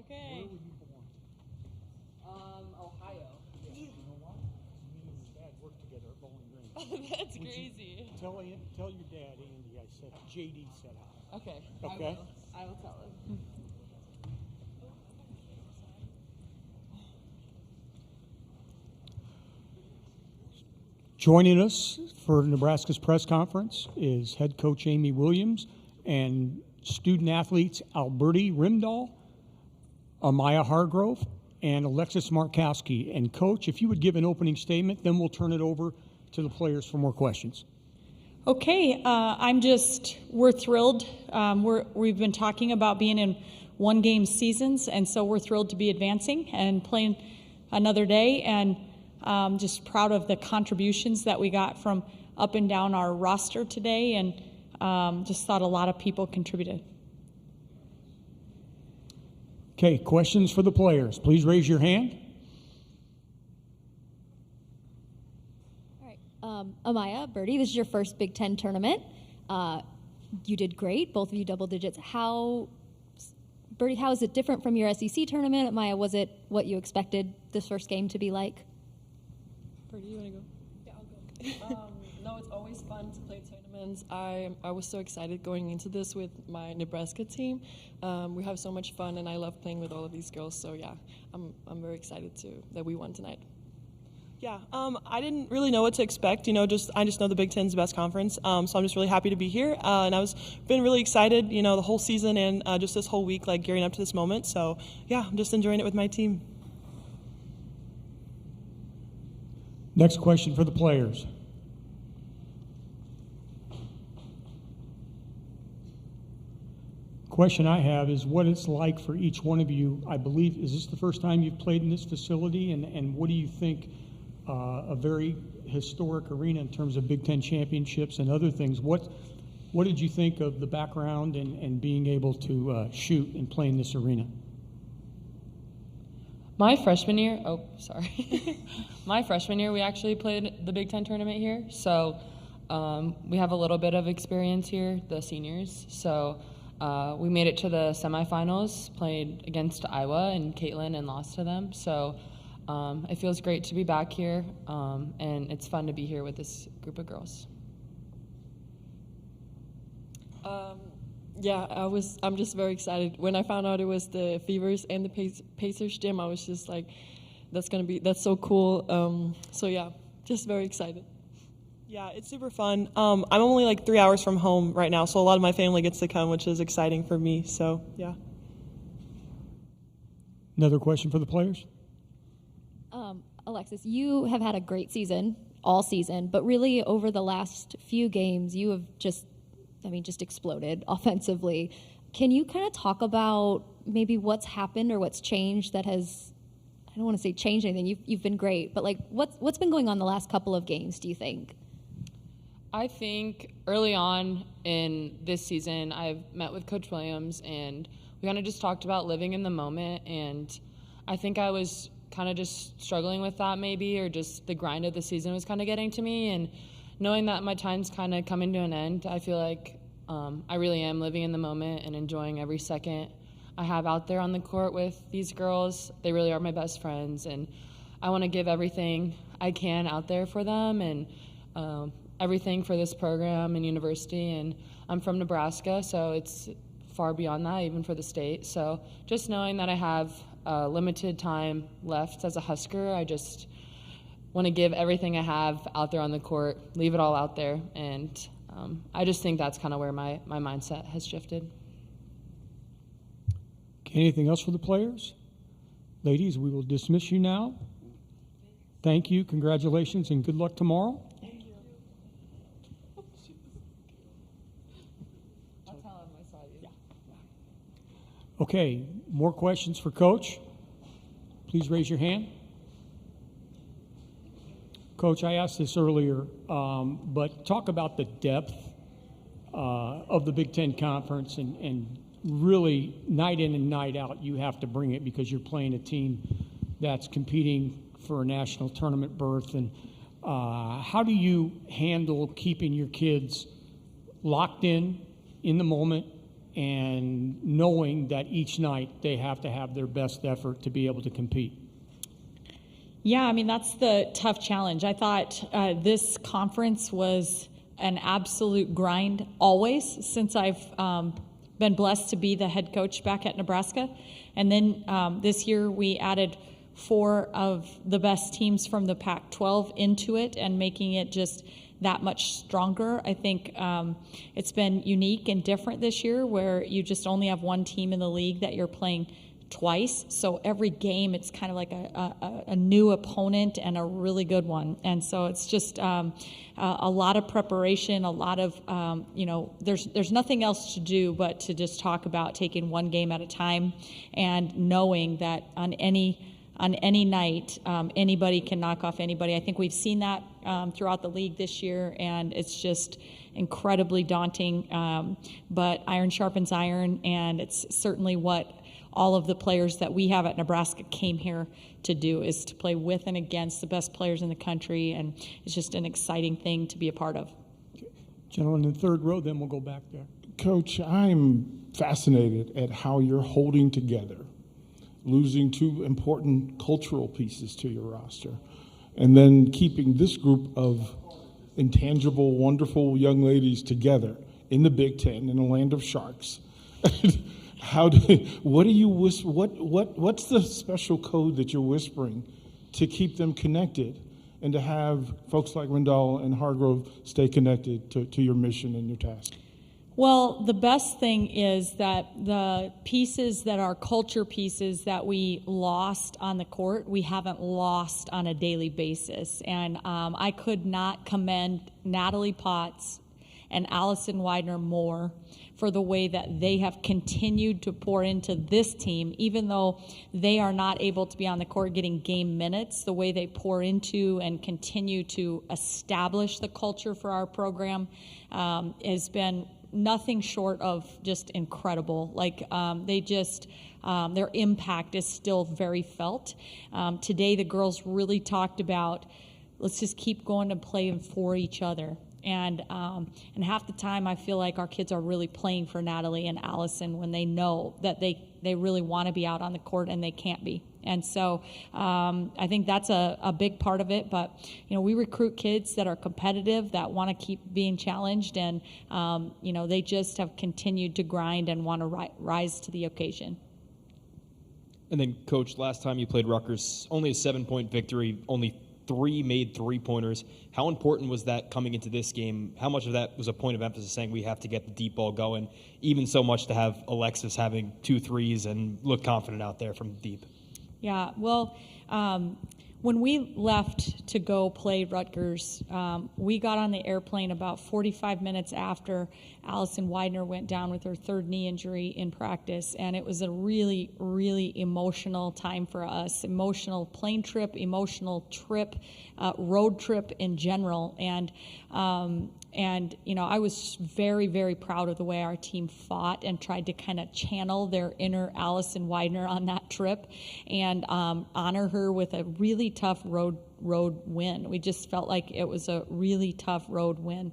Okay. Where were you born? Ohio. You know what? Me and your dad worked together at Bowling Green. That's crazy. Tell your dad, Andy, I said, JD said hi. Okay. Okay. I will tell him. Joining us for Nebraska's press conference is head coach Amy Williams and student athletes Alberti Rimdahl, Amaya Hargrove, and Alexis Markowski. And coach, if you would give an opening statement, then we'll turn it over to the players for more questions. Okay, we're thrilled. We've been talking about being in one-game seasons, and so we're thrilled to be advancing and playing another day, and just proud of the contributions that we got from up and down our roster today, and just thought a lot of people contributed. Okay, questions for the players. Please raise your hand. Amaya, Bertie, this is your first Big Ten tournament. You did great, both of you double digits. Bertie, how is it different from your SEC tournament? Amaya, was it what you expected this first game to be like? Bertie, you want to go? Yeah, I'll go. No, it's always fun to play tournaments. I was so excited going into this with my Nebraska team. We have so much fun, and I love playing with all of these girls. So yeah, I'm very excited that we won tonight. Yeah, I didn't really know what to expect. I just know the Big Ten's the best conference. So I'm just really happy to be here, and been really excited. The whole season and just this whole week, gearing up to this moment. So yeah, I'm just enjoying it with my team. Next question for the players. Question I have is what it's like for each one of you. I believe, is this the first time you've played in this facility? And what do you think, a very historic arena in terms of Big Ten championships and other things. What did you think of the background and being able to shoot and play in this arena? My freshman year, my freshman year, we actually played the Big Ten tournament here. So we have a little bit of experience here, the seniors. So we made it to the semifinals, played against Iowa and Caitlin and lost to them. So it feels great to be back here, and it's fun to be here with this group of girls. Yeah, I'm just very excited. When I found out it was the Fevers and the Pacers gym, I was just like, that's so cool. So yeah, just very excited. Yeah, it's super fun. I'm only 3 hours from home right now, so a lot of my family gets to come, which is exciting for me. So yeah. Another question for the players? Alexis, you have had a great season, all season, but really over the last few games, you have just exploded offensively. Can you kind of talk about maybe what's happened or what's changed that has, I don't want to say changed anything, you've been great, but what's been going on the last couple of games, do you think? I think early on in this season, I've met with Coach Williams, and we kind of just talked about living in the moment, and I think I was kind of just struggling with that maybe, or just the grind of the season was kind of getting to me, and knowing that my time's kind of coming to an end, I feel like I really am living in the moment and enjoying every second I have out there on the court with these girls. They really are my best friends, and I want to give everything I can out there for them, and everything for this program and university. And I'm from Nebraska, so it's far beyond that, even for the state. So just knowing that I have limited time left as a Husker, I just want to give everything I have out there on the court, leave it all out there, and I just think that's kind of where my mindset has shifted. Okay, anything else for the players? Ladies, we will dismiss you now. Thank you, congratulations, and good luck tomorrow. Thank you. I'll tell him I saw you. Yeah. Okay, more questions for Coach? Please raise your hand. Coach, I asked this earlier, but talk about the depth of the Big Ten Conference, and really night in and night out you have to bring it because you're playing a team that's competing for a national tournament berth. And how do you handle keeping your kids locked in the moment, and knowing that each night they have to have their best effort to be able to compete? Yeah, I mean, that's the tough challenge. I thought this conference was an absolute grind always since I've been blessed to be the head coach back at Nebraska. And then this year we added 4 of the best teams from the Pac-12 into it and making it just that much stronger. I think it's been unique and different this year where you just only have one team in the league that you're playing twice. So every game it's kind of like a new opponent and a really good one. And so it's just a lot of preparation, a lot of, there's nothing else to do but to just talk about taking one game at a time and knowing that on any night, anybody can knock off anybody. I think we've seen that throughout the league this year, and it's just incredibly daunting. But iron sharpens iron, and it's certainly what all of the players that we have at Nebraska came here to do, is to play with and against the best players in the country, and it's just an exciting thing to be a part of. Gentlemen in the third row, then we'll go back there. Coach, I'm fascinated at how you're holding together, losing 2 important cultural pieces to your roster, and then keeping this group of intangible, wonderful young ladies together in the Big Ten in a land of sharks. What's the special code that you're whispering to keep them connected and to have folks like Rendell and Hargrove stay connected to your mission and your task? Well, the best thing is that the pieces that are culture pieces that we lost on the court, we haven't lost on a daily basis. And I could not commend Natalie Potts and Allison Widener more for the way that they have continued to pour into this team, even though they are not able to be on the court getting game minutes. The way they pour into and continue to establish the culture for our program has been nothing short of just incredible. Like their impact is still very felt. Today the girls really talked about, let's just keep going to play for each other. And half the time I feel like our kids are really playing for Natalie and Allison when they know that they really want to be out on the court and they can't be. And so I think that's a big part of it. But, we recruit kids that are competitive, that want to keep being challenged, and, they just have continued to grind and want to rise to the occasion. And then, Coach, last time you played Rutgers, only a 7-point victory, only 3 made 3-pointers. How important was that coming into this game? How much of that was a point of emphasis saying we have to get the deep ball going, even so much to have Alexis having 2 threes and look confident out there from deep? Yeah, well, when we left to go play Rutgers, we got on the airplane about 45 minutes after Allison Widener went down with her 3rd knee injury in practice, and it was a really, really emotional time for us. Emotional plane trip, emotional trip, road trip in general, and I was very, very proud of the way our team fought and tried to kind of channel their inner Allison Widener on that trip and honor her with a really tough road win. We just felt like it was a really tough road win.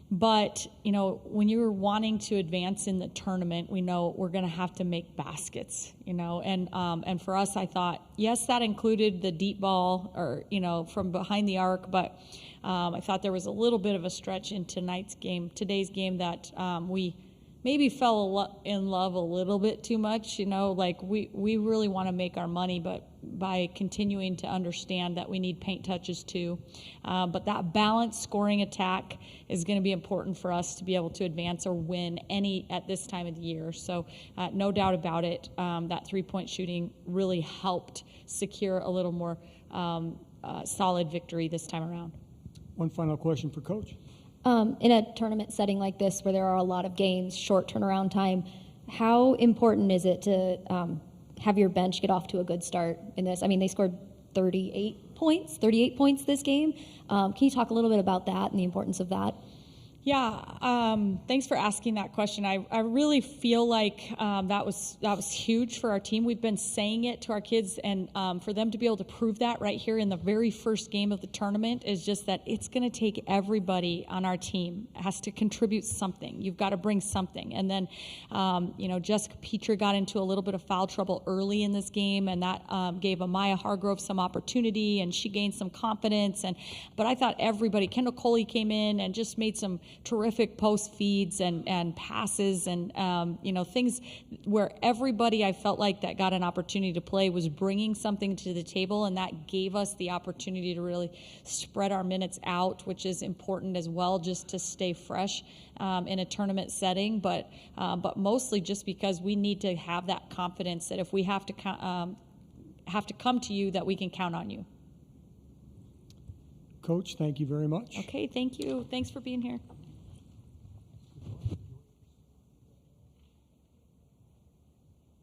But, when you're wanting to advance in the tournament, we know we're going to have to make baskets, and for us, I thought, yes, that included the deep ball or, from behind the arc, but I thought there was a little bit of a stretch in today's game that we maybe fell in love a little bit too much, like we really want to make our money, but by continuing to understand that we need paint touches too. But that balanced scoring attack is going to be important for us to be able to advance or win any at this time of the year. So no doubt about it, that 3-point shooting really helped secure a little more solid victory this time around. One final question for Coach. In a tournament setting like this where there are a lot of games, short turnaround time, how important is it to have your bench get off to a good start in this? I mean, they scored 38 points this game. Can you talk a little bit about that and the importance of that? Yeah, thanks for asking that question. I really feel like that was huge for our team. We've been saying it to our kids, and for them to be able to prove that right here in the very first game of the tournament is just that it's going to take everybody on our team has to contribute something. You've got to bring something. And then, Jessica Petrie got into a little bit of foul trouble early in this game, and that gave Amaya Hargrove some opportunity, and she gained some confidence. But I thought everybody, Kendall Coley came in and just made some terrific post feeds and passes and things where everybody I felt like that got an opportunity to play was bringing something to the table, and that gave us the opportunity to really spread our minutes out, which is important as well, just to stay fresh in a tournament setting. But mostly just because we need to have that confidence that if we have to come to you, that we can count on you. Coach, thank you very much. Okay, thank you. Thanks for being here.